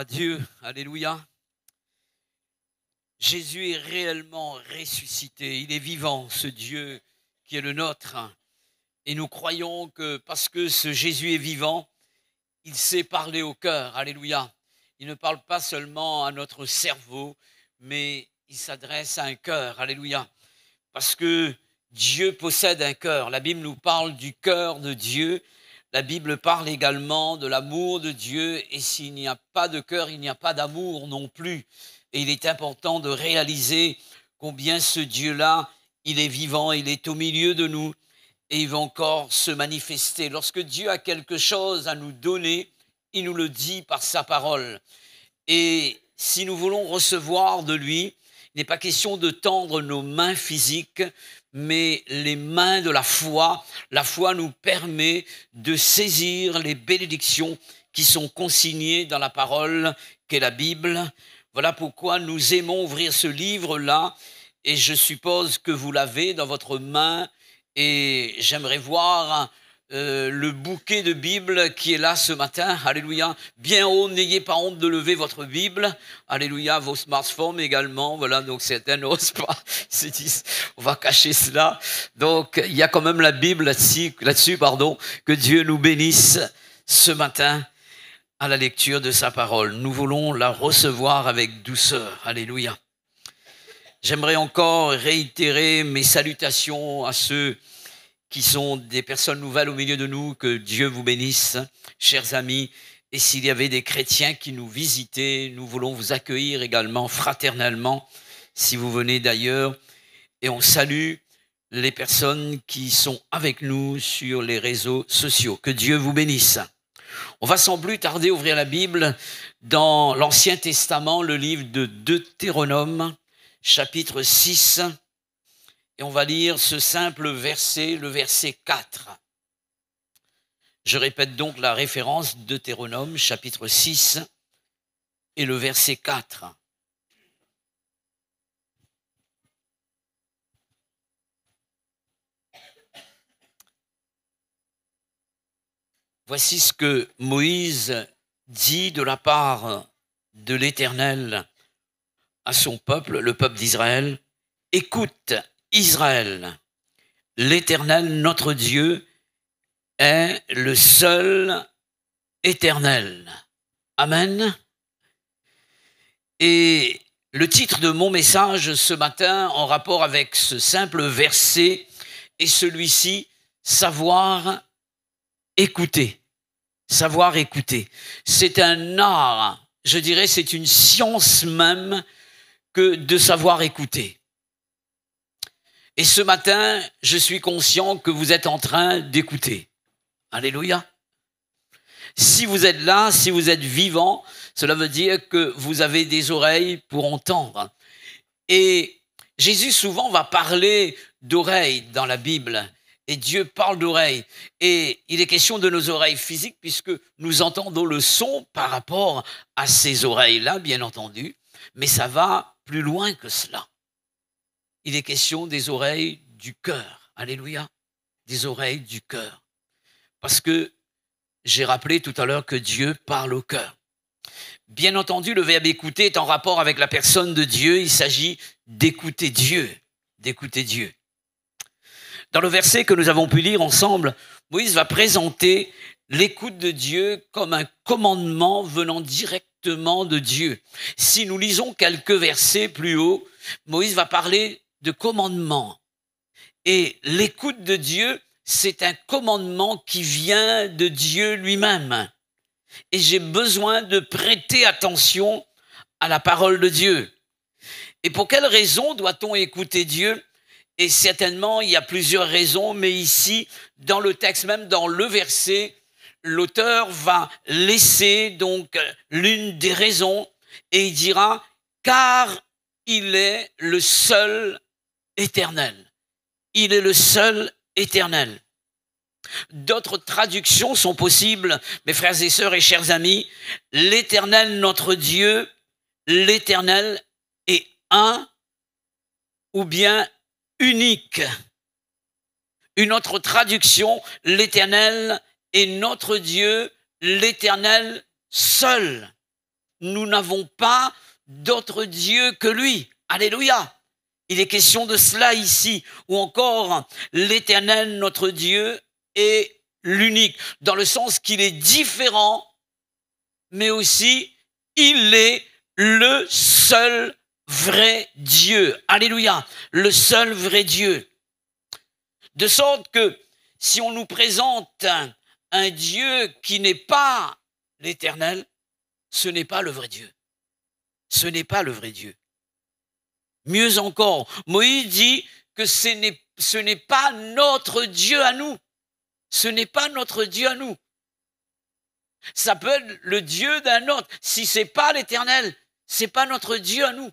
à Dieu, alléluia. Jésus est réellement ressuscité, il est vivant, ce Dieu qui est le nôtre. Et nous croyons que parce que ce Jésus est vivant, il sait parler au cœur, alléluia. Il ne parle pas seulement à notre cerveau, mais il s'adresse à un cœur, alléluia. Parce que Dieu possède un cœur. La Bible nous parle du cœur de Dieu. La Bible parle également de l'amour de Dieu. Et s'il n'y a pas de cœur, il n'y a pas d'amour non plus. Et il est important de réaliser combien ce Dieu-là, il est vivant, il est au milieu de nous et il va encore se manifester. Lorsque Dieu a quelque chose à nous donner, il nous le dit par sa parole. Et si nous voulons recevoir de lui, il n'est pas question de tendre nos mains physiques, mais les mains de la foi. La foi nous permet de saisir les bénédictions qui sont consignées dans la parole qu'est la Bible. Voilà pourquoi nous aimons ouvrir ce livre-là, et je suppose que vous l'avez dans votre main, et j'aimerais voir le bouquet de Bible qui est là ce matin, alléluia, bien haut, n'ayez pas honte de lever votre Bible, alléluia, vos smartphones également, voilà, donc certains n'osent pas, ils se disent, on va cacher cela, donc il y a quand même la Bible là-dessus, que Dieu nous bénisse ce matin à la lecture de sa parole. Nous voulons la recevoir avec douceur, alléluia. J'aimerais encore réitérer mes salutations à ceux qui sont des personnes nouvelles au milieu de nous, que Dieu vous bénisse, chers amis. Et s'il y avait des chrétiens qui nous visitaient, nous voulons vous accueillir également fraternellement, si vous venez d'ailleurs. Et on salue les personnes qui sont avec nous sur les réseaux sociaux. Que Dieu vous bénisse. On va sans plus tarder ouvrir la Bible dans l'Ancien Testament, le livre de Deutéronome, chapitre 6. Et on va lire ce simple verset, le verset 4. Je répète donc la référence, Deutéronome, chapitre 6, et le verset 4. Voici ce que Moïse dit de la part de l'Éternel à son peuple, le peuple d'Israël. Écoute, Israël, l'Éternel, notre Dieu, est le seul éternel. Amen. Et le titre de mon message ce matin, en rapport avec ce simple verset, est celui-ci, savoir écouter. Savoir écouter. C'est un art, je dirais, c'est une science même que de savoir écouter. Et ce matin, je suis conscient que vous êtes en train d'écouter. Alléluia. Si vous êtes là, si vous êtes vivant, cela veut dire que vous avez des oreilles pour entendre. Et Jésus souvent va parler d'oreilles dans la Bible. Et Dieu parle d'oreilles. Et il est question de nos oreilles physiques puisque nous entendons le son par rapport à ces oreilles-là, bien entendu. Mais ça va plus loin que cela. Il est question des oreilles du cœur. Alléluia. Des oreilles du cœur. Parce que j'ai rappelé tout à l'heure que Dieu parle au cœur. Bien entendu, le verbe écouter est en rapport avec la personne de Dieu. Il s'agit d'écouter Dieu. D'écouter Dieu. Dans le verset que nous avons pu lire ensemble, Moïse va présenter l'écoute de Dieu comme un commandement venant directement de Dieu. Si nous lisons quelques versets plus haut, Moïse va parler de commandement. Et l'écoute de Dieu, c'est un commandement qui vient de Dieu lui-même. Et j'ai besoin de prêter attention à la parole de Dieu. Et pour quelle raison doit-on écouter Dieu ? Et certainement, il y a plusieurs raisons, mais ici, dans le texte même, dans le verset, l'auteur va laisser donc l'une des raisons et il dira « car il est le seul éternel ». Il est le seul éternel. D'autres traductions sont possibles, mes frères et sœurs et chers amis. L'Éternel, notre Dieu, l'Éternel est un ou bien unique. Une autre traduction, l'Éternel est notre Dieu, l'Éternel seul. nous n'avons pas d'autre Dieu que lui. Alléluia. Il est question de cela ici, ou encore l'Éternel, notre Dieu, est l'unique, dans le sens qu'il est différent, mais aussi il est le seul vrai Dieu. Alléluia, le seul vrai Dieu. De sorte que si on nous présente un Dieu qui n'est pas l'Éternel, ce n'est pas le vrai Dieu. Ce n'est pas le vrai Dieu. Mieux encore, Moïse dit que ce n'est pas notre Dieu à nous. Ce n'est pas notre Dieu à nous. Ça peut être le Dieu d'un autre. Si c'est pas l'Éternel, c'est pas notre Dieu à nous.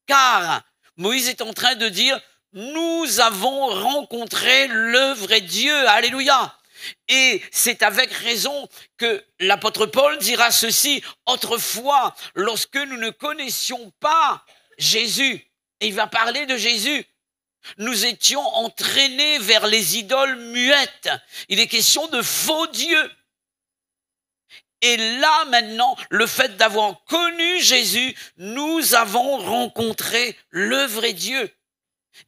Car Moïse est en train de dire, nous avons rencontré le vrai Dieu. Alléluia. Et c'est avec raison que l'apôtre Paul dira ceci, autrefois, lorsque nous ne connaissions pas Jésus, et il va parler de Jésus, nous étions entraînés vers les idoles muettes. Il est question de faux dieux. Et là, maintenant, le fait d'avoir connu Jésus, nous avons rencontré le vrai Dieu.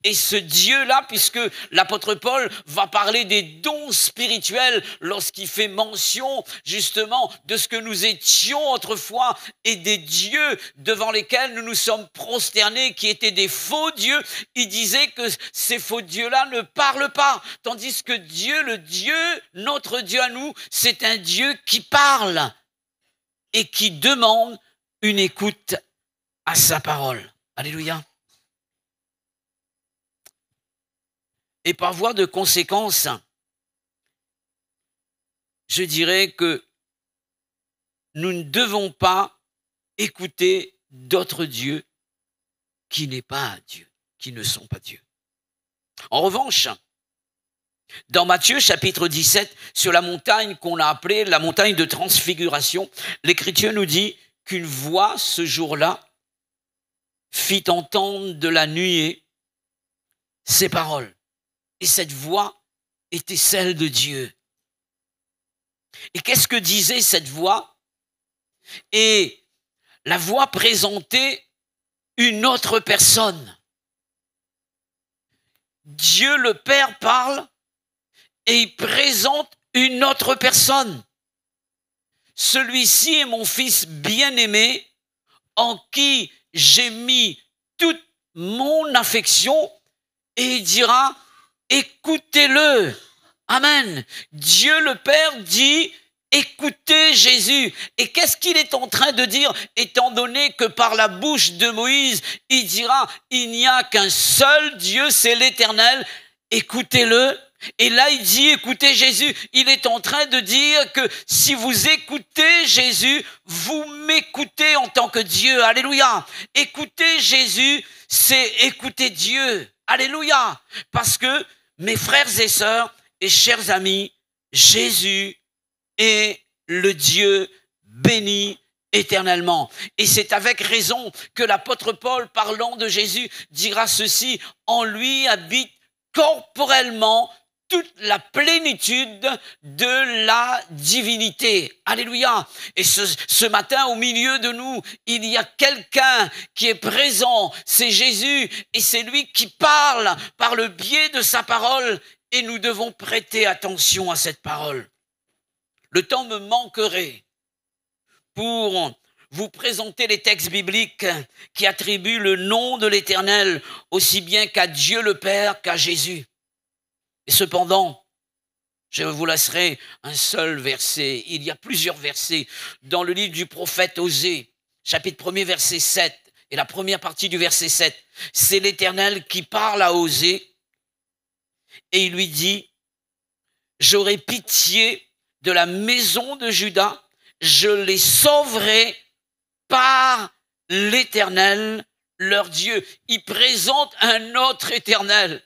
Et ce Dieu-là, puisque l'apôtre Paul va parler des dons spirituels lorsqu'il fait mention justement de ce que nous étions autrefois et des dieux devant lesquels nous nous sommes prosternés qui étaient des faux dieux, il disait que ces faux dieux-là ne parlent pas, tandis que Dieu, le Dieu, notre Dieu à nous, c'est un Dieu qui parle et qui demande une écoute à sa parole. Alléluia. Et par voie de conséquence, je dirais que nous ne devons pas écouter d'autres dieux qui n'est pas Dieu, qui ne sont pas Dieu. En revanche, dans Matthieu chapitre 17, sur la montagne qu'on a appelée la montagne de transfiguration, l'Écriture nous dit qu'une voix ce jour-là fit entendre de la nuée ces paroles. Et cette voix était celle de Dieu. Et qu'est-ce que disait cette voix? Et la voix présentait une autre personne. Dieu le Père parle et il présente une autre personne. Celui-ci est mon fils bien-aimé en qui j'ai mis toute mon affection, et il dira, écoutez-le. Amen. Dieu le Père dit, écoutez Jésus. Et qu'est-ce qu'il est en train de dire, étant donné que par la bouche de Moïse, il dira, il n'y a qu'un seul Dieu, c'est l'Éternel, écoutez-le. Et là, il dit, écoutez Jésus. Il est en train de dire que si vous écoutez Jésus, vous m'écoutez en tant que Dieu. Alléluia. Écoutez Jésus, c'est écouter Dieu. Alléluia. Parce que, mes frères et sœurs et chers amis, Jésus est le Dieu béni éternellement. Et c'est avec raison que l'apôtre Paul, parlant de Jésus, dira ceci, en lui habite corporellement toute la plénitude de la divinité. Alléluia. Et ce matin, au milieu de nous, il y a quelqu'un qui est présent. C'est Jésus et c'est lui qui parle par le biais de sa parole et nous devons prêter attention à cette parole. Le temps me manquerait pour vous présenter les textes bibliques qui attribuent le nom de l'Éternel aussi bien qu'à Dieu le Père qu'à Jésus. Et cependant, je vous laisserai un seul verset. Il y a plusieurs versets dans le livre du prophète Osée, chapitre 1er, verset 7, et la première partie du verset 7. C'est l'Éternel qui parle à Osée et il lui dit, j'aurai pitié de la maison de Juda, je les sauverai par l'Éternel, leur Dieu. Il présente un autre Éternel.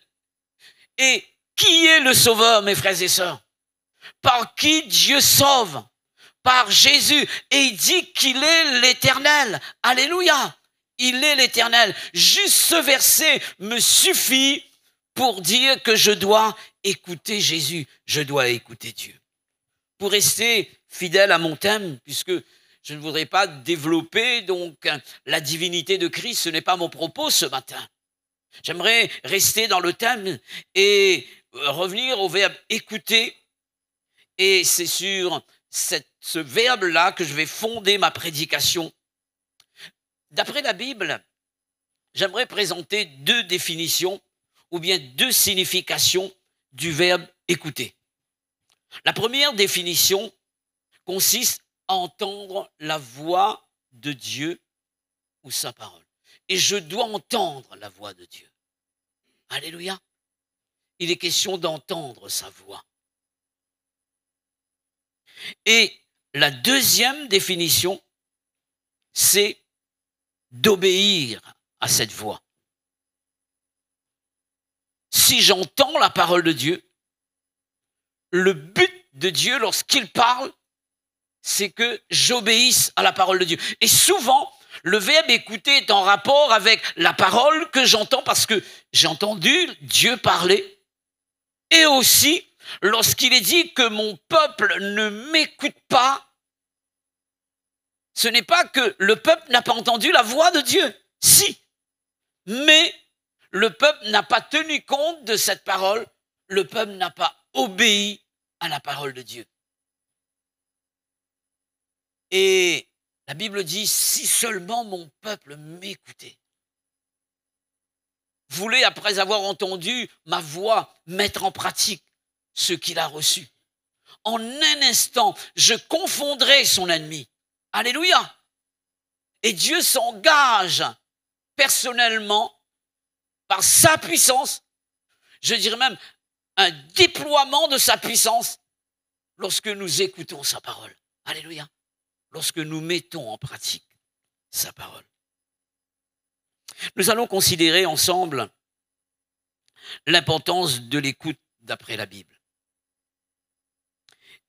Et qui est le sauveur, mes frères et sœurs? Par qui Dieu sauve? Par Jésus. Et il dit qu'il est l'Éternel. Alléluia. Il est l'Éternel. Juste ce verset me suffit pour dire que je dois écouter Jésus. Je dois écouter Dieu. Pour rester fidèle à mon thème, puisque je ne voudrais pas développer donc la divinité de Christ, ce n'est pas mon propos ce matin. J'aimerais rester dans le thème et revenir au verbe écouter. Et c'est sur ce verbe-là que je vais fonder ma prédication. D'après la Bible, j'aimerais présenter deux définitions ou bien deux significations du verbe écouter. La première définition consiste à entendre la voix de Dieu ou sa parole. Et je dois entendre la voix de Dieu. Alléluia. Il est question d'entendre sa voix. Et la deuxième définition, c'est d'obéir à cette voix. Si j'entends la parole de Dieu, le but de Dieu lorsqu'il parle, c'est que j'obéisse à la parole de Dieu. Et souvent, le verbe écouter est en rapport avec la parole que j'entends parce que j'ai entendu Dieu parler. Et aussi, lorsqu'il est dit que mon peuple ne m'écoute pas, ce n'est pas que le peuple n'a pas entendu la voix de Dieu. Si. Mais le peuple n'a pas tenu compte de cette parole. Le peuple n'a pas obéi à la parole de Dieu. Et la Bible dit, si seulement mon peuple m'écoutait. Voulait, après avoir entendu ma voix, mettre en pratique ce qu'il a reçu. En un instant, je confondrai son ennemi. Alléluia. Et Dieu s'engage personnellement par sa puissance, je dirais même un déploiement de sa puissance lorsque nous écoutons sa parole. Alléluia. Lorsque nous mettons en pratique sa parole. Nous allons considérer ensemble l'importance de l'écoute d'après la Bible.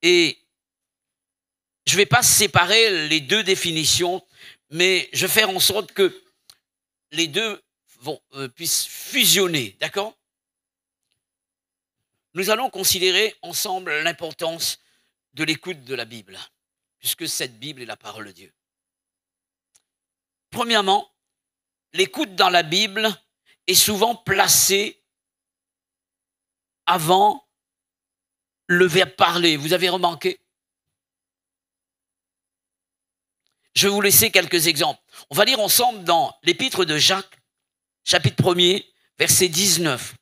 Et je ne vais pas séparer les deux définitions, mais je vais faire en sorte que les deux puissent fusionner, d'accord? Nous allons considérer ensemble l'importance de l'écoute de la Bible, puisque cette Bible est la parole de Dieu. Premièrement, l'écoute dans la Bible est souvent placée avant le verbe parler. Vous avez remarqué? Je vais vous laisser quelques exemples. On va lire ensemble dans l'épître de Jacques, chapitre 1er, verset 19.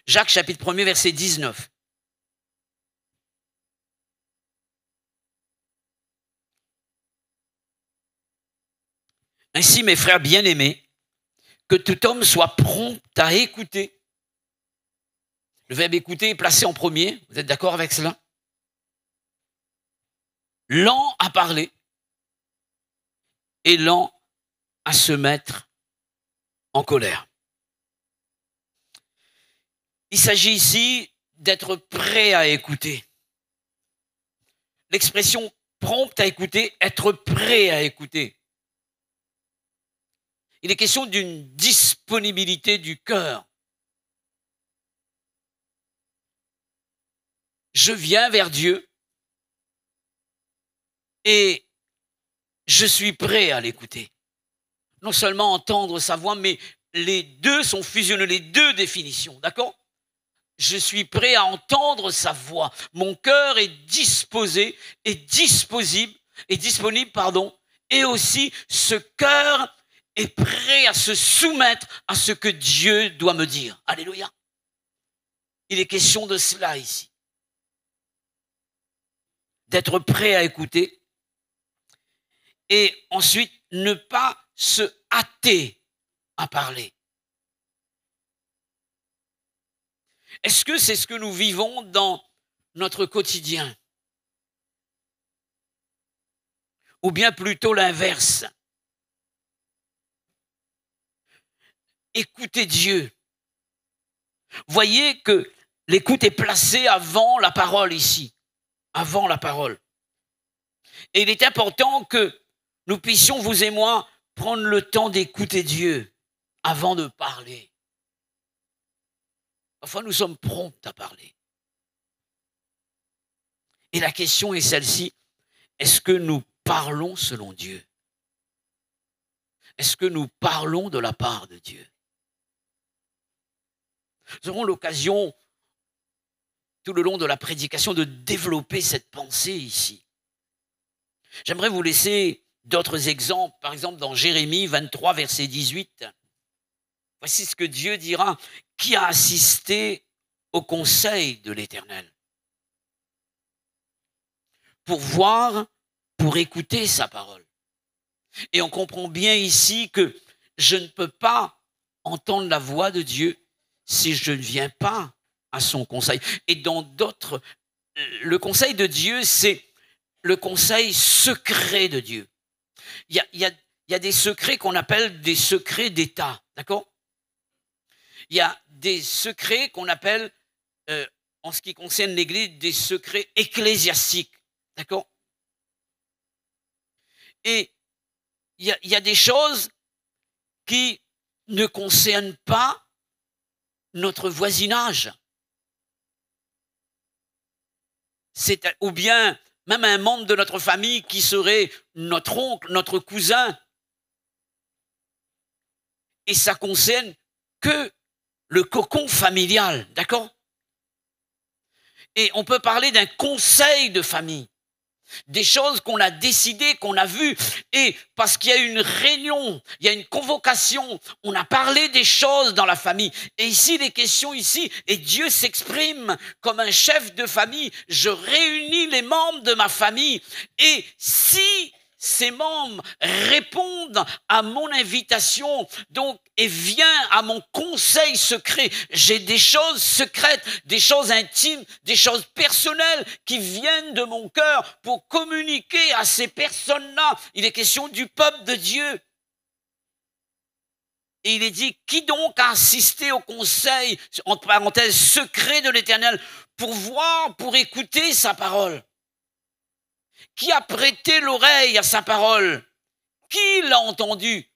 Jacques, chapitre 1er, verset 19. Ainsi, mes frères bien-aimés, que tout homme soit prompt à écouter. Le verbe écouter est placé en premier. Vous êtes d'accord avec cela? Lent à parler et lent à se mettre en colère. Il s'agit ici d'être prêt à écouter. L'expression prompt à écouter, être prêt à écouter. Il est question d'une disponibilité du cœur. Je viens vers Dieu et je suis prêt à l'écouter. Non seulement entendre sa voix, mais les deux sont fusionnés, les deux définitions, d'accord? Je suis prêt à entendre sa voix. Mon cœur est disposé, est disponible, et aussi ce cœur est prêt à se soumettre à ce que Dieu doit me dire. Alléluia. Il est question de cela ici. D'être prêt à écouter et ensuite ne pas se hâter à parler. Est-ce que c'est ce que nous vivons dans notre quotidien? Ou bien plutôt l'inverse? Écoutez Dieu. Voyez que l'écoute est placée avant la parole ici, avant la parole. Et il est important que nous puissions, vous et moi, prendre le temps d'écouter Dieu avant de parler. Parfois, nous sommes prompts à parler. Et la question est celle-ci, est-ce que nous parlons selon Dieu? Est-ce que nous parlons de la part de Dieu? Nous aurons l'occasion, tout le long de la prédication, de développer cette pensée ici. J'aimerais vous laisser d'autres exemples, par exemple dans Jérémie 23, verset 18. Voici ce que Dieu dira, qui a assisté au conseil de l'Éternel pour voir, pour écouter sa parole. Et on comprend bien ici que je ne peux pas entendre la voix de Dieu si je ne viens pas à son conseil. Et dans d'autres, le conseil de Dieu, c'est le conseil secret de Dieu. Il y a des secrets qu'on appelle des secrets d'État, d'accord? Il y a des secrets qu'on appelle, en ce qui concerne l'Église, des secrets ecclésiastiques, d'accord? Et il y a des choses qui ne concernent pas notre voisinage. Ou bien même un membre de notre famille qui serait notre oncle, notre cousin. Et ça concerne que le cocon familial, d'accord? Et on peut parler d'un conseil de famille. Des choses qu'on a décidées, qu'on a vues, et parce qu'il y a une réunion, il y a une convocation, on a parlé des choses dans la famille. Et ici, les questions ici, et Dieu s'exprime comme un chef de famille. Je réunis les membres de ma famille, et si ces membres répondent à mon invitation, donc, et viennent à mon conseil secret. J'ai des choses secrètes, des choses intimes, des choses personnelles qui viennent de mon cœur pour communiquer à ces personnes-là. Il est question du peuple de Dieu. Et il est dit, qui donc a assisté au conseil, entre parenthèses, secret de l'Éternel, pour voir, pour écouter sa parole? Qui a prêté l'oreille à sa parole? Qui l'a entendu?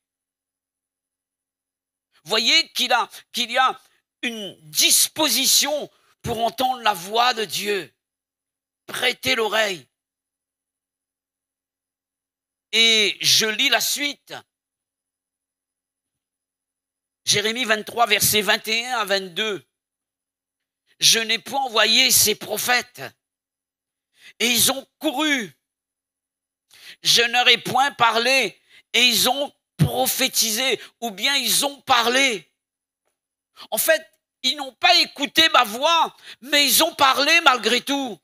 Voyez qu'il y a une disposition pour entendre la voix de Dieu. Prêtez l'oreille. Et je lis la suite. Jérémie 23, versets 21 à 22. Je n'ai point envoyé ces prophètes, et ils ont couru. Je leur ai point parlé, et ils ont prophétisé, ou bien ils ont parlé. En fait, ils n'ont pas écouté ma voix, mais ils ont parlé malgré tout.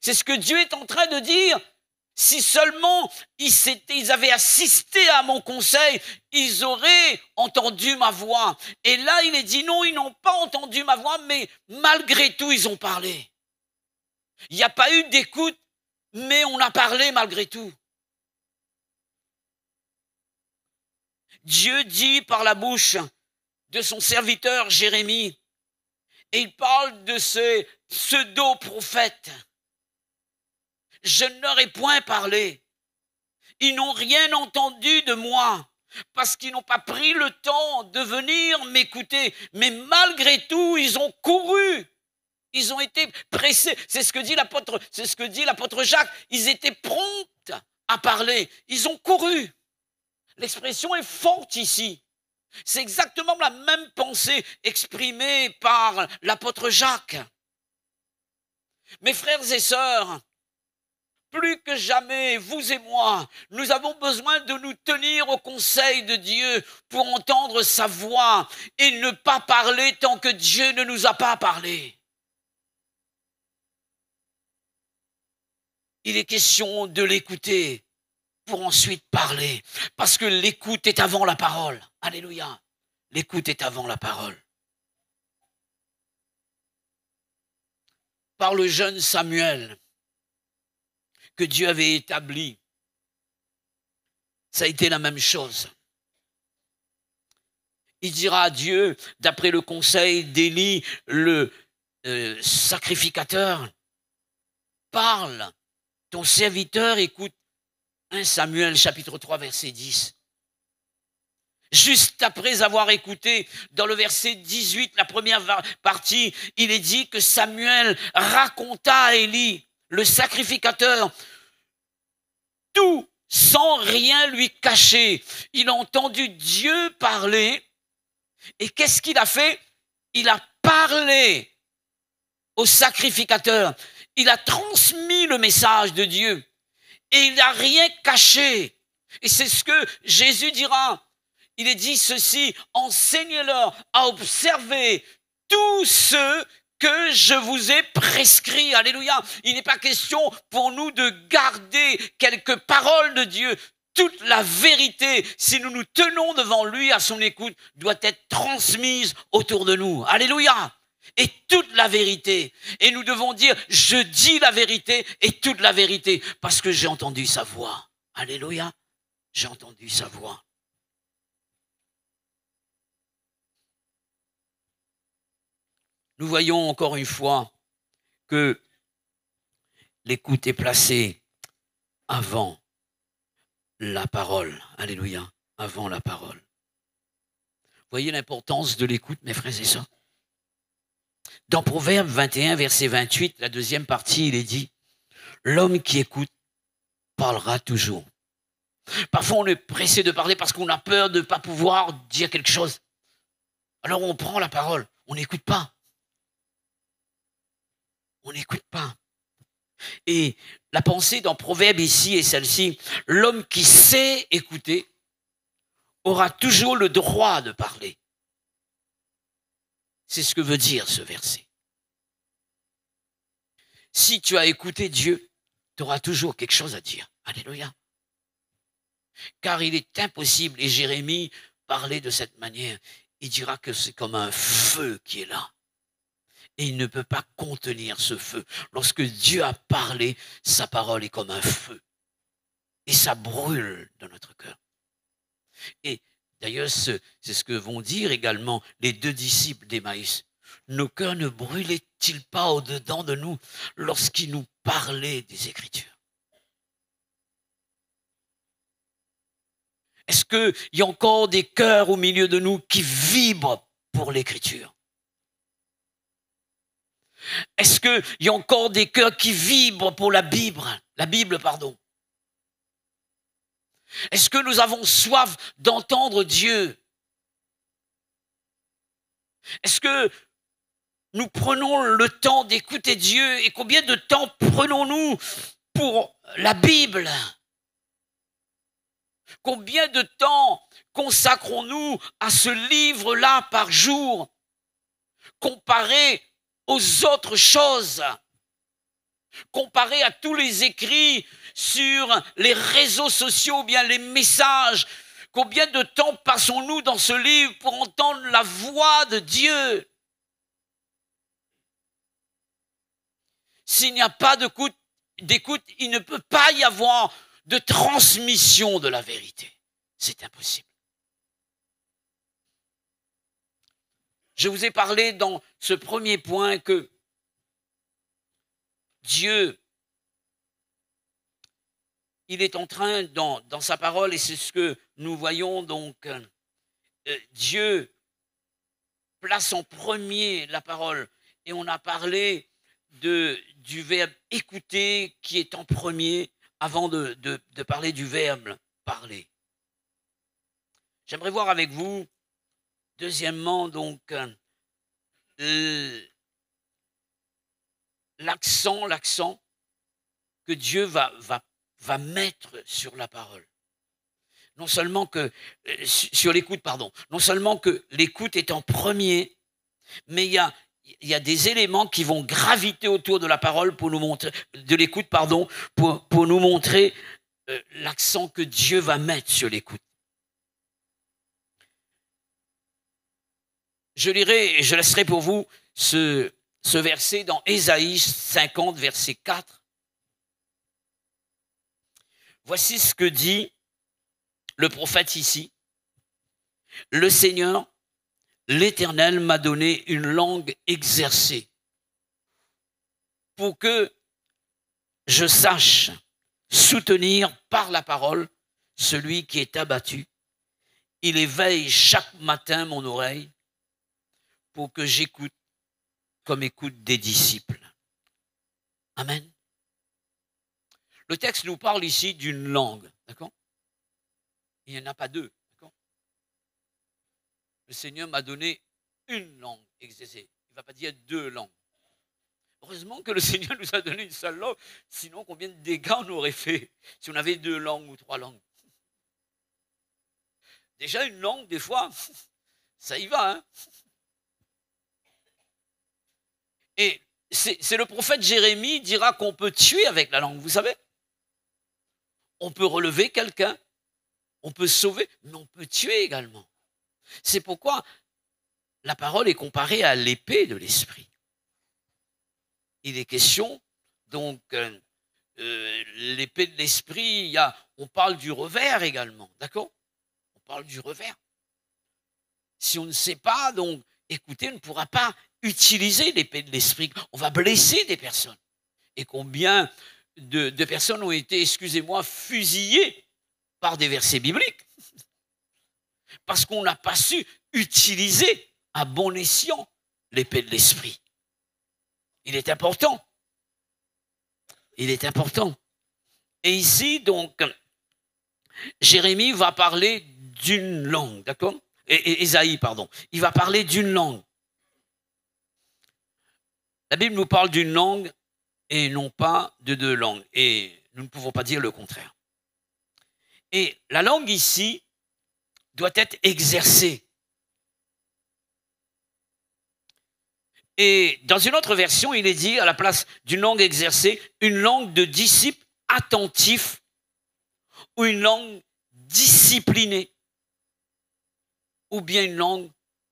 C'est ce que Dieu est en train de dire. Si seulement ils avaient assisté à mon conseil, ils auraient entendu ma voix. Et là, il est dit non, ils n'ont pas entendu ma voix, mais malgré tout, ils ont parlé. Il n'y a pas eu d'écoute, mais on a parlé malgré tout. Dieu dit par la bouche de son serviteur Jérémie, et il parle de ces pseudo-prophètes. Je ne leur ai point parlé. Ils n'ont rien entendu de moi, parce qu'ils n'ont pas pris le temps de venir m'écouter. Mais malgré tout, ils ont couru. Ils ont été pressés. C'est ce que dit l'apôtre Jacques. Ils étaient prompts à parler. Ils ont couru. L'expression est forte ici. C'est exactement la même pensée exprimée par l'apôtre Jacques. Mes frères et sœurs, plus que jamais, vous et moi, nous avons besoin de nous tenir au conseil de Dieu pour entendre sa voix et ne pas parler tant que Dieu ne nous a pas parlé. Il est question de l'écouter pour ensuite parler, parce que l'écoute est avant la parole. Alléluia. L'écoute est avant la parole. Par le jeune Samuel que Dieu avait établi, ça a été la même chose. Il dira à Dieu, d'après le conseil d'Élie, le sacrificateur, parle, ton serviteur écoute. 1 Samuel chapitre 3 verset 10. Juste après avoir écouté, dans le verset 18, la première partie, il est dit que Samuel raconta à Élie Le sacrificateur, tout sans rien lui cacher. Il a entendu Dieu parler. Et qu'est-ce qu'il a fait? Il a parlé au sacrificateur. Il a transmis le message de Dieu. Et il n'a rien caché. Et c'est ce que Jésus dira. Il est dit ceci, enseignez-leur à observer tout ce que je vous ai prescrit. Alléluia. Il n'est pas question pour nous de garder quelques paroles de Dieu. Toute la vérité, si nous nous tenons devant lui à son écoute, doit être transmise autour de nous. Alléluia. Et toute la vérité. Et nous devons dire, je dis la vérité et toute la vérité, parce que j'ai entendu sa voix. Alléluia. J'ai entendu sa voix. Nous voyons encore une fois que l'écoute est placée avant la parole. Alléluia, avant la parole. Voyez l'importance de l'écoute, mes frères et sœurs. Dans Proverbe 21, verset 28, la deuxième partie, il est dit, l'homme qui écoute parlera toujours. Parfois, on est pressé de parler parce qu'on a peur de ne pas pouvoir dire quelque chose. Alors, on prend la parole, on n'écoute pas. On n'écoute pas. Et la pensée dans Proverbe ici est celle-ci. L'homme qui sait écouter aura toujours le droit de parler. C'est ce que veut dire ce verset. Si tu as écouté Dieu, tu auras toujours quelque chose à dire. Alléluia. Car il est impossible, et Jérémie parlait de cette manière, il dira que c'est comme un feu qui est là. Et il ne peut pas contenir ce feu. Lorsque Dieu a parlé, sa parole est comme un feu. Et ça brûle dans notre cœur. Et d'ailleurs, c'est ce que vont dire également les deux disciples d'Emmaüs. Nos cœurs ne brûlaient-ils pas au-dedans de nous lorsqu'ils nous parlaient des Écritures? Est-ce qu'il y a encore des cœurs au milieu de nous qui vibrent pour l'Écriture? Est-ce qu'il y a encore des cœurs qui vibrent pour la Bible, pardon? Est-ce que nous avons soif d'entendre Dieu? Est-ce que nous prenons le temps d'écouter Dieu? Et combien de temps prenons-nous pour la Bible? Combien de temps consacrons-nous à ce livre-là par jour, comparé aux autres choses, comparé à tous les écrits sur les réseaux sociaux, ou bien les messages? Combien de temps passons-nous dans ce livre pour entendre la voix de Dieu? S'il n'y a pas d'écoute, il ne peut pas y avoir de transmission de la vérité. C'est impossible. Je vous ai parlé dans ce premier point que Dieu, il est en train, dans sa parole, et c'est ce que nous voyons, donc, Dieu place en premier la parole. Et on a parlé du verbe écouter qui est en premier avant de parler du verbe parler. J'aimerais voir avec vous, deuxièmement, donc, l'accent que Dieu va mettre sur la parole. Non seulement que, sur l'écoute, pardon, non seulement que l'écoute est en premier, mais il y a des éléments qui vont graviter autour de la parole pour nous montrer, de l'écoute, pardon, pour nous montrer l'accent que Dieu va mettre sur l'écoute. Je lirai et je laisserai pour vous ce verset dans Ésaïe 50, verset 4. Voici ce que dit le prophète ici. Le Seigneur, l'Éternel, m'a donné une langue exercée pour que je sache soutenir par la parole celui qui est abattu. Il éveille chaque matin mon oreille pour que j'écoute comme écoute des disciples. Amen. Le texte nous parle ici d'une langue, d'accord? Il n'y en a pas deux, d'accord? Le Seigneur m'a donné une langue exercée. Il ne va pas dire deux langues. Heureusement que le Seigneur nous a donné une seule langue, sinon combien de dégâts on aurait fait si on avait deux langues ou trois langues. Déjà une langue, des fois, ça y va, hein? Et c'est le prophète Jérémie dira qu'on peut tuer avec la langue, vous savez? On peut relever quelqu'un, on peut sauver, mais on peut tuer également. C'est pourquoi la parole est comparée à l'épée de l'esprit. Il est question, donc, l'épée de l'esprit, on parle du revers également, d'accord? On parle du revers. Si on ne sait pas, donc, écoutez, on ne pourra pas utiliser l'épée de l'esprit. On va blesser des personnes. Et combien de personnes ont été, excusez-moi, fusillées par des versets bibliques parce qu'on n'a pas su utiliser à bon escient l'épée de l'esprit. Il est important. Il est important. Et ici, donc, Jérémie va parler d'une langue, d'accord? Et Ésaïe, pardon. Il va parler d'une langue. La Bible nous parle d'une langue et non pas de deux langues. Et nous ne pouvons pas dire le contraire. Et la langue ici doit être exercée. Et dans une autre version, il est dit, à la place d'une langue exercée, une langue de disciple attentif ou une langue disciplinée ou bien une langue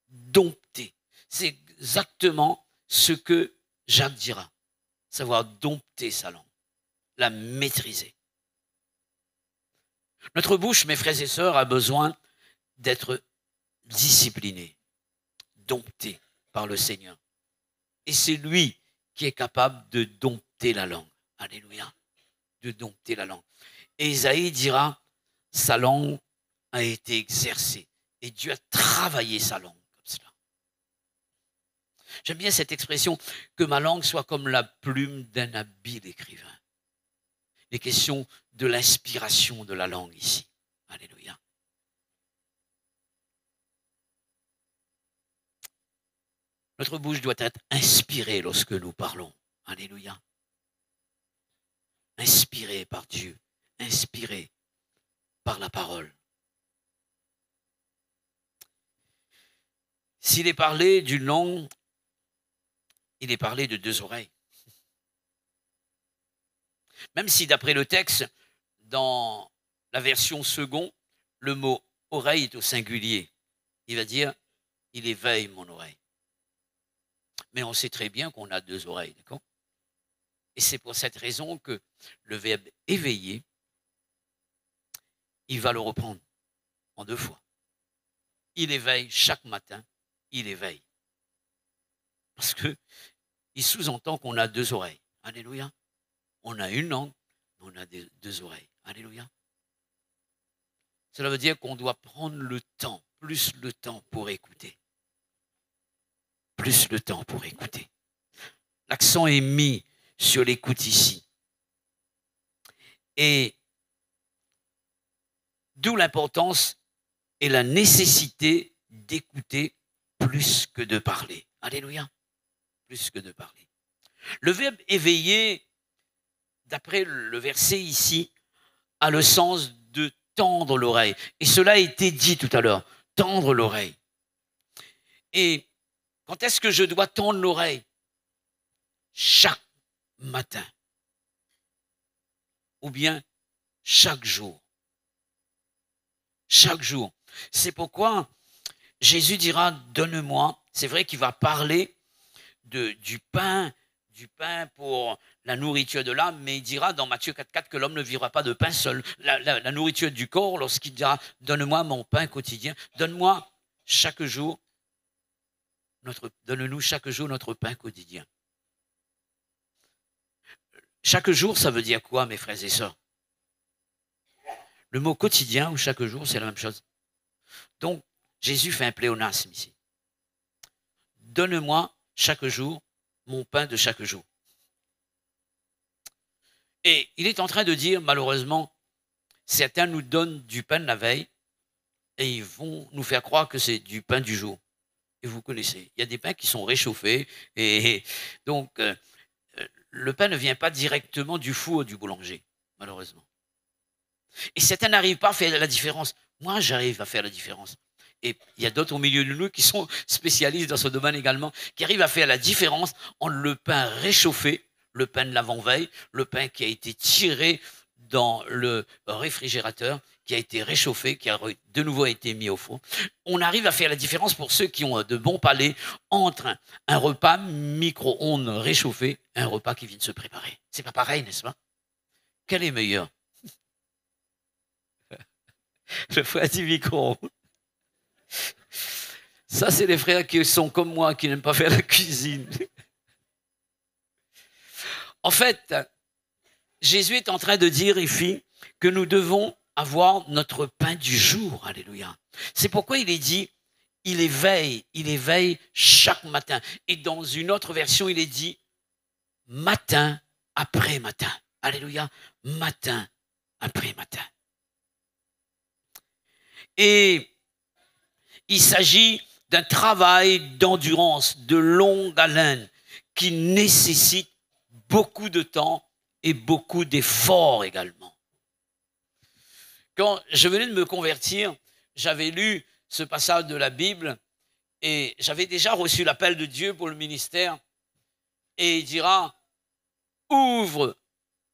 domptée. C'est exactement ce que Jacques dira, savoir dompter sa langue, la maîtriser. Notre bouche, mes frères et sœurs, a besoin d'être disciplinée, domptée par le Seigneur. Et c'est lui qui est capable de dompter la langue. Alléluia. De dompter la langue. Et Isaïe dira, sa langue a été exercée. Et Dieu a travaillé sa langue comme cela. J'aime bien cette expression, que ma langue soit comme la plume d'un habile écrivain. Les questions de l'inspiration de la langue ici. Alléluia. Notre bouche doit être inspirée lorsque nous parlons. Alléluia. Inspirée par Dieu. Inspirée par la parole. S'il est parlé d'une langue, il est parlé de deux oreilles. Même si d'après le texte, dans la version second, le mot oreille est au singulier. Il va dire, il éveille mon oreille. Mais on sait très bien qu'on a deux oreilles, d'accord? Et c'est pour cette raison que le verbe éveiller, il va le reprendre en deux fois. Il éveille chaque matin, il éveille. Parce que il sous-entend qu'on a deux oreilles. Alléluia. On a une langue, mais on a deux oreilles. Alléluia. Cela veut dire qu'on doit prendre le temps, plus le temps pour écouter. Plus le temps pour écouter. L'accent est mis sur l'écoute ici. Et d'où l'importance et la nécessité d'écouter plus que de parler. Alléluia. Plus que de parler. Le verbe éveiller, d'après le verset ici, a le sens de tendre l'oreille. Et cela a été dit tout à l'heure, tendre l'oreille. Et quand est-ce que je dois tendre l'oreille? Chaque matin. Ou bien chaque jour. Chaque jour. C'est pourquoi Jésus dira, donne-moi. C'est vrai qu'il va parler du pain pour la nourriture de l'âme, mais il dira dans Matthieu 4,4 que l'homme ne vivra pas de pain seul. La nourriture du corps, lorsqu'il dira, donne-moi mon pain quotidien, donne-moi chaque jour, donne-nous chaque jour notre pain quotidien. Chaque jour, ça veut dire quoi, mes frères et sœurs? Le mot quotidien ou chaque jour, c'est la même chose. Donc, Jésus fait un pléonasme ici. Donne-moi chaque jour mon pain de chaque jour. Et il est en train de dire, malheureusement, certains nous donnent du pain de la veille et ils vont nous faire croire que c'est du pain du jour. Et vous connaissez, il y a des pains qui sont réchauffés. Et donc, le pain ne vient pas directement du four du boulanger, malheureusement. Et certains n'arrivent pas à faire la différence. Moi, j'arrive à faire la différence. Et il y a d'autres au milieu de nous qui sont spécialistes dans ce domaine également, qui arrivent à faire la différence entre le pain réchauffé, le pain de l'avant-veille, le pain qui a été tiré dans le réfrigérateur, qui a été réchauffé, qui a de nouveau été mis au four. On arrive à faire la différence pour ceux qui ont de bons palais entre un repas micro-ondes réchauffé et un repas qui vient de se préparer. C'est pas pareil, n'est-ce pas? Quel est meilleur? Le frère du micro-ondes. Ça, c'est les frères qui sont comme moi, qui n'aiment pas faire la cuisine. En fait, Jésus est en train de dire ici que nous devons avoir notre pain du jour. Alléluia. C'est pourquoi il est dit, il éveille chaque matin. Et dans une autre version, il est dit matin après matin. Alléluia. Matin après matin. Et il s'agit d'un travail d'endurance, de longue haleine, qui nécessite beaucoup de temps et beaucoup d'efforts également. Quand je venais de me convertir, j'avais lu ce passage de la Bible et j'avais déjà reçu l'appel de Dieu pour le ministère. Et il dira, ouvre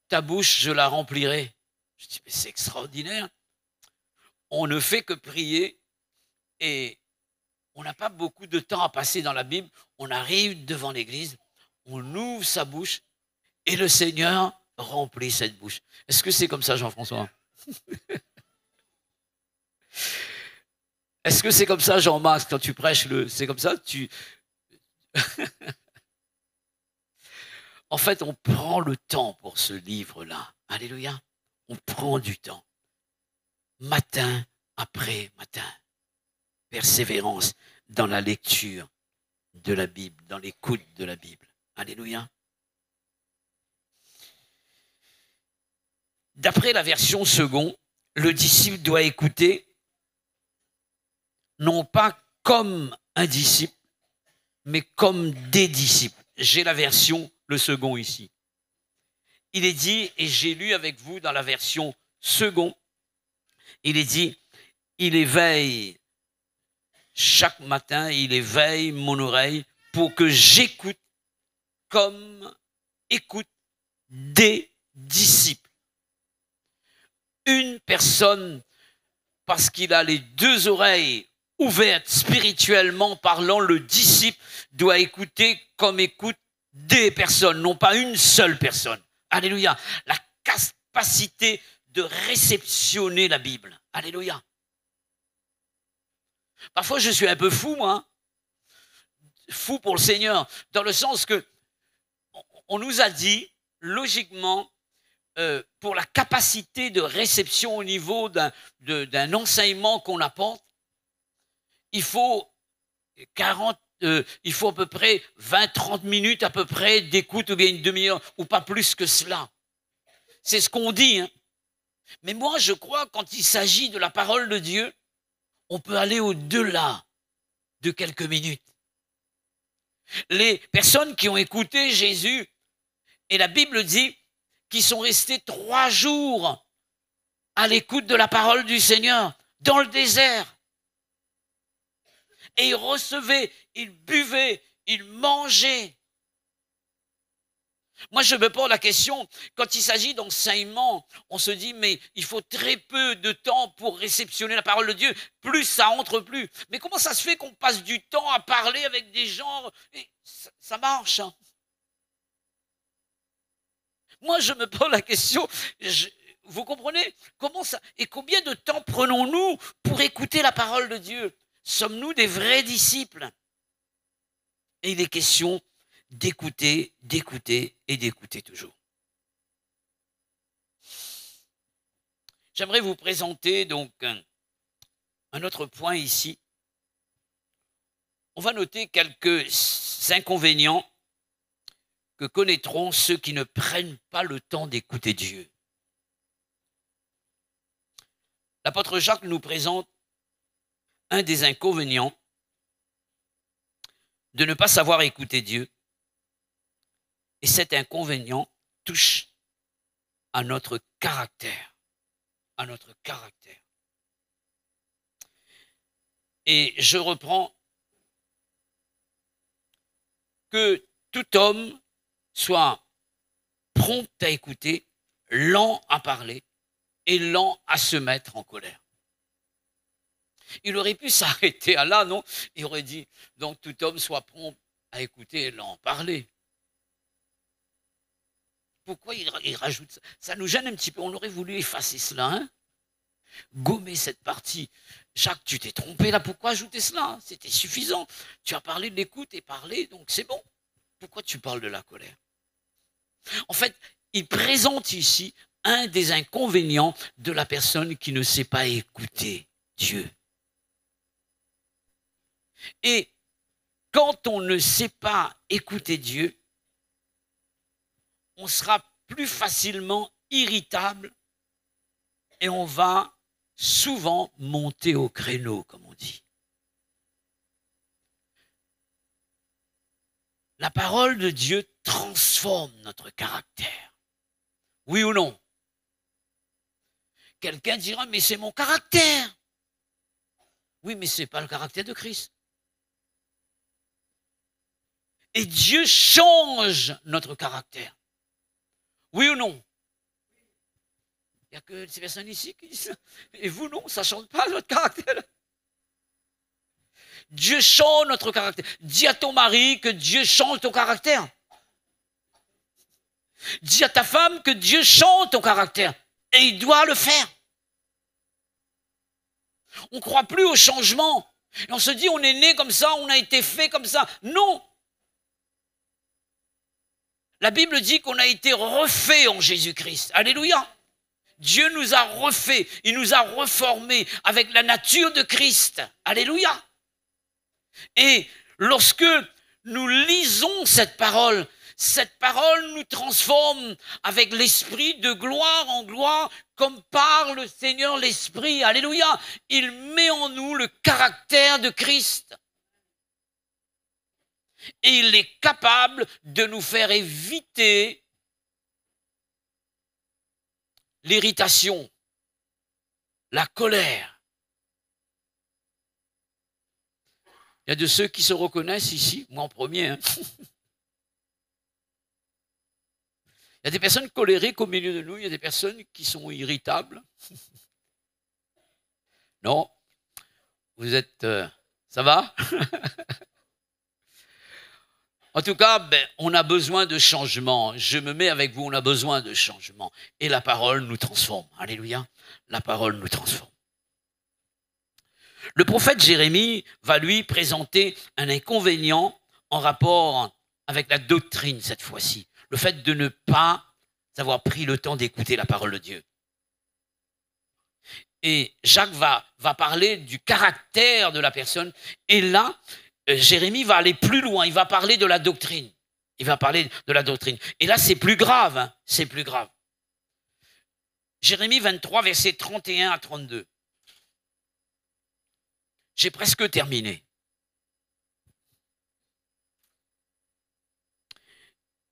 ta bouche, je la remplirai. Je dis, mais c'est extraordinaire. On ne fait que prier et on n'a pas beaucoup de temps à passer dans la Bible. On arrive devant l'église, on ouvre sa bouche et le Seigneur remplit cette bouche. Est-ce que c'est comme ça, Jean-François? Est-ce que c'est comme ça, Jean-Marc, quand tu prêches c'est comme ça? En fait, on prend le temps pour ce livre-là. Alléluia. On prend du temps. Matin après matin. Persévérance dans la lecture de la Bible, dans l'écoute de la Bible. Alléluia. D'après la version seconde, le disciple doit écouter non pas comme un disciple, mais comme des disciples. J'ai la version le second ici. Il est dit, et j'ai lu avec vous dans la version second, il est dit, il éveille chaque matin, il éveille mon oreille pour que j'écoute comme écoute des disciples. Une personne, parce qu'il a les deux oreilles ouvertes spirituellement parlant, le disciple doit écouter comme écoute des personnes, non pas une seule personne. Alléluia. La capacité de réceptionner la Bible. Alléluia. Parfois, je suis un peu fou, moi. Fou pour le Seigneur, dans le sens que on nous a dit, logiquement, pour la capacité de réception au niveau d'un enseignement qu'on apporte, il faut il faut à peu près 20-30 minutes à peu près d'écoute ou bien une demi-heure ou pas plus que cela. C'est ce qu'on dit. Hein. Mais moi, je crois quand il s'agit de la parole de Dieu, on peut aller au-delà de quelques minutes. Les personnes qui ont écouté Jésus, et la Bible dit qu'ils sont restés 3 jours à l'écoute de la parole du Seigneur dans le désert. Et ils recevaient, ils buvaient, ils mangeaient. Moi, je me pose la question, quand il s'agit d'enseignement, on se dit, mais il faut très peu de temps pour réceptionner la parole de Dieu, plus ça entre plus. Mais comment ça se fait qu'on passe du temps à parler avec des gens et ça marche, hein. Moi, je me pose la question, vous comprenez? Comment ça? Et combien de temps prenons-nous pour écouter la parole de Dieu? Sommes-nous des vrais disciples? Et il est question d'écouter, d'écouter et d'écouter toujours. J'aimerais vous présenter donc un autre point ici. On va noter quelques inconvénients que connaîtront ceux qui ne prennent pas le temps d'écouter Dieu. L'apôtre Jacques nous présente un des inconvénients de ne pas savoir écouter Dieu. Et cet inconvénient touche à notre caractère. À notre caractère. Et je reprends que tout homme soit prompt à écouter, lent à parler et lent à se mettre en colère. Il aurait pu s'arrêter à là, non? Il aurait dit, donc tout homme soit prompt à écouter et lent à parler. Pourquoi il rajoute ça? Ça nous gêne un petit peu. On aurait voulu effacer cela, hein? Gommer cette partie. Jacques, tu t'es trompé là. Pourquoi ajouter cela? C'était suffisant. Tu as parlé de l'écoute et parlé, donc c'est bon. Pourquoi tu parles de la colère? En fait, il présente ici un des inconvénients de la personne qui ne sait pas écouter Dieu. Et quand on ne sait pas écouter Dieu, on sera plus facilement irritable et on va souvent monter au créneau, comme on dit. La parole de Dieu transforme notre caractère. Oui ou non? Quelqu'un dira, mais c'est mon caractère. Oui, mais ce n'est pas le caractère de Christ. Et Dieu change notre caractère. Oui ou non? Il n'y a que ces personnes ici qui disent ça. Et vous, non, ça ne change pas votre caractère. Dieu change notre caractère. Dis à ton mari que Dieu change ton caractère. Dis à ta femme que Dieu change ton caractère. Et il doit le faire. On ne croit plus au changement. Et on se dit, on est né comme ça, on a été fait comme ça. Non. La Bible dit qu'on a été refait en Jésus-Christ. Alléluia. Dieu nous a refait, il nous a reformés avec la nature de Christ. Alléluia. Et lorsque nous lisons cette parole nous transforme avec l'esprit de gloire en gloire, comme par le Seigneur l'Esprit. Alléluia. Il met en nous le caractère de Christ. Et il est capable de nous faire éviter l'irritation, la colère. Il y a de ceux qui se reconnaissent ici, moi en premier. Hein. Il y a des personnes colériques au milieu de nous, il y a des personnes qui sont irritables. Non, vous êtes... ça va? En tout cas, on a besoin de changement. Je me mets avec vous, on a besoin de changement. Et la parole nous transforme. Alléluia. La parole nous transforme. Le prophète Jérémie va lui présenter un inconvénient en rapport avec la doctrine cette fois-ci. Le fait de ne pas avoir pris le temps d'écouter la parole de Dieu. Et Jacques va parler du caractère de la personne. Et là, Jérémie va aller plus loin, il va parler de la doctrine. Il va parler de la doctrine. Et là, c'est plus grave, hein, c'est plus grave. Jérémie 23, versets 31 à 32. J'ai presque terminé.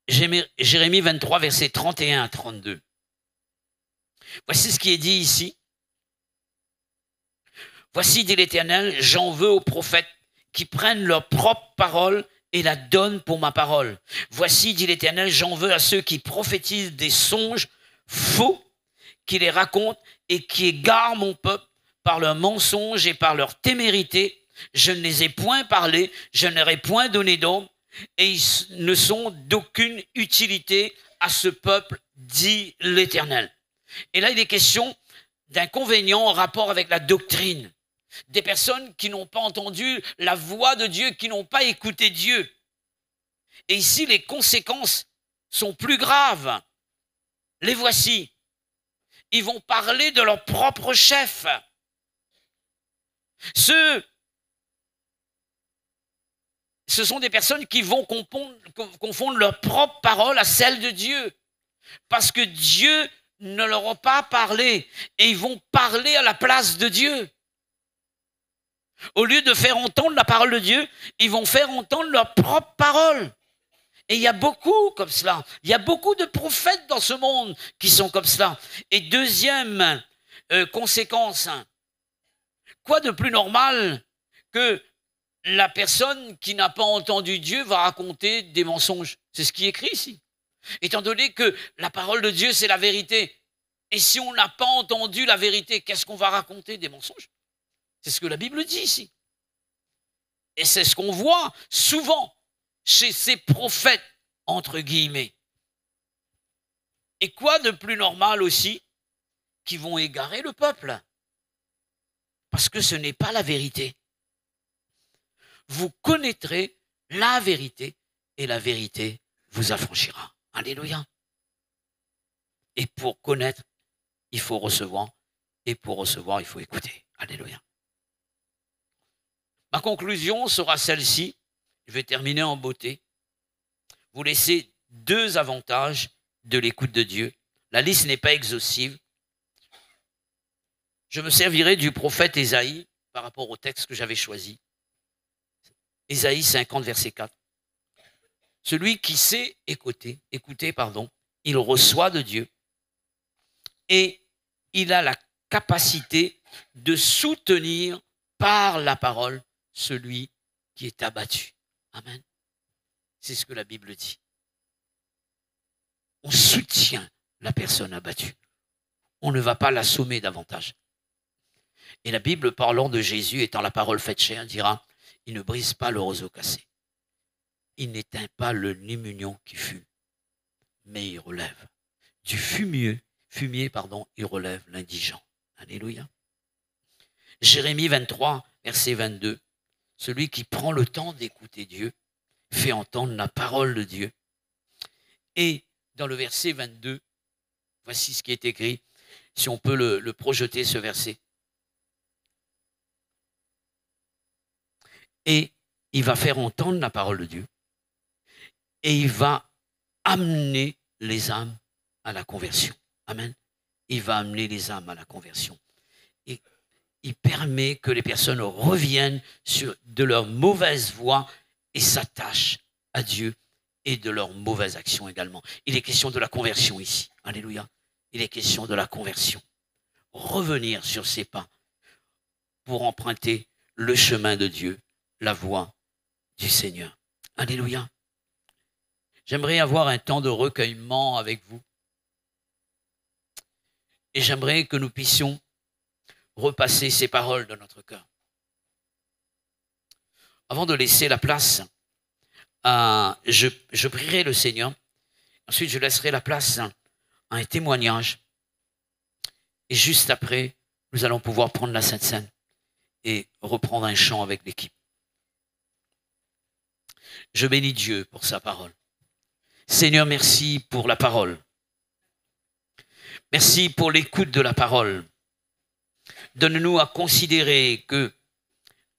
Jérémie 23, versets 31 à 32. Voici ce qui est dit ici. Voici, dit l'Éternel, j'en veux aux prophètes qui prennent leur propre parole et la donnent pour ma parole. Voici, dit l'Éternel, j'en veux à ceux qui prophétisent des songes faux, qui les racontent et qui égarent mon peuple par leurs mensonges et par leur témérité. Je ne les ai point parlé, je ne leur ai point donné d'ordre, et ils ne sont d'aucune utilité à ce peuple, dit l'Éternel. Et là, il est question d'inconvénients en rapport avec la doctrine. Des personnes qui n'ont pas entendu la voix de Dieu, qui n'ont pas écouté Dieu. Et ici, les conséquences sont plus graves. Les voici. Ils vont parler de leur propre chef. Ceux ce sont des personnes qui vont confondre leur propre parole à celle de Dieu. Parce que Dieu ne leur a pas parlé et ils vont parler à la place de Dieu. Au lieu de faire entendre la parole de Dieu, ils vont faire entendre leur propre parole. Et il y a beaucoup comme cela. Il y a beaucoup de prophètes dans ce monde qui sont comme cela. Et deuxième conséquence, quoi de plus normal que la personne qui n'a pas entendu Dieu va raconter des mensonges? C'est ce qui est écrit ici. Étant donné que la parole de Dieu, c'est la vérité. Et si on n'a pas entendu la vérité, qu'est-ce qu'on va raconter? Des mensonges. C'est ce que la Bible dit ici. Et c'est ce qu'on voit souvent chez ces prophètes, entre guillemets. Et quoi de plus normal aussi qui vont égarer le peuple? Parce que ce n'est pas la vérité. Vous connaîtrez la vérité et la vérité vous affranchira. Alléluia. Et pour connaître, il faut recevoir. Et pour recevoir, il faut écouter. Alléluia. Ma conclusion sera celle-ci. Je vais terminer en beauté. Vous laissez deux avantages de l'écoute de Dieu. La liste n'est pas exhaustive. Je me servirai du prophète Ésaïe par rapport au texte que j'avais choisi. Ésaïe 50, verset 4. Celui qui sait écouter, il reçoit de Dieu et il a la capacité de soutenir par la parole celui qui est abattu. Amen. C'est ce que la Bible dit. On soutient la personne abattue. On ne va pas l'assommer davantage. Et la Bible, parlant de Jésus, étant la parole faite chair, dira, il ne brise pas le roseau cassé. Il n'éteint pas le limunion qui fume, mais il relève. Du fumier, il relève l'indigent. Alléluia. Jérémie 23, verset 22. Celui qui prend le temps d'écouter Dieu fait entendre la parole de Dieu. Et dans le verset 22, voici ce qui est écrit, si on peut le projeter, ce verset. Et il va faire entendre la parole de Dieu. Et il va amener les âmes à la conversion. Amen. Il va amener les âmes à la conversion. Et il permet que les personnes reviennent de leur mauvaise voie et s'attachent à Dieu et de leurs mauvaises actions également. Il est question de la conversion ici. Alléluia. Il est question de la conversion. Revenir sur ses pas pour emprunter le chemin de Dieu, la voie du Seigneur. Alléluia. J'aimerais avoir un temps de recueillement avec vous. Et j'aimerais que nous puissions repasser ces paroles dans notre cœur. Avant de laisser la place, je prierai le Seigneur. Ensuite, je laisserai la place à un témoignage. Et juste après, nous allons pouvoir prendre la Sainte Seine et reprendre un chant avec l'équipe. Je bénis Dieu pour sa parole. Seigneur, merci pour la parole. Merci pour l'écoute de la parole. Donne-nous à considérer que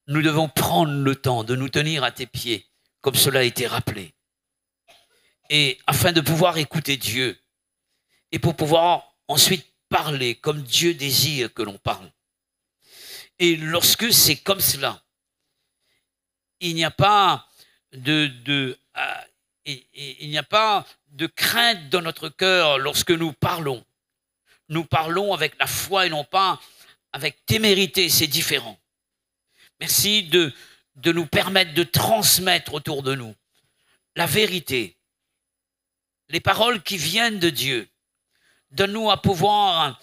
nous devons prendre le temps de nous tenir à tes pieds, comme cela a été rappelé. Et afin de pouvoir écouter Dieu, et pour pouvoir ensuite parler comme Dieu désire que l'on parle. Et lorsque c'est comme cela, il n'y a pas il n'y a pas de crainte dans notre cœur lorsque nous parlons. Nous parlons avec la foi et non pas avec témérité, c'est différent. Merci de nous permettre de transmettre autour de nous la vérité, les paroles qui viennent de Dieu. Donne-nous à pouvoir,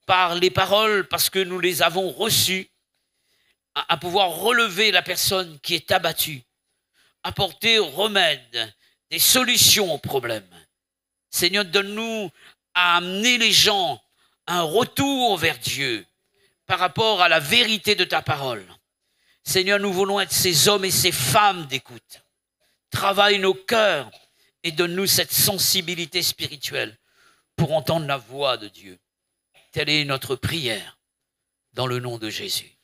par les paroles, parce que nous les avons reçues, à pouvoir relever la personne qui est abattue, apporter remède, des solutions aux problèmes. Seigneur, donne-nous à amener les gens à un retour vers Dieu par rapport à la vérité de ta parole. Seigneur, nous voulons être ces hommes et ces femmes d'écoute. Travaille nos cœurs et donne-nous cette sensibilité spirituelle pour entendre la voix de Dieu. Telle est notre prière dans le nom de Jésus.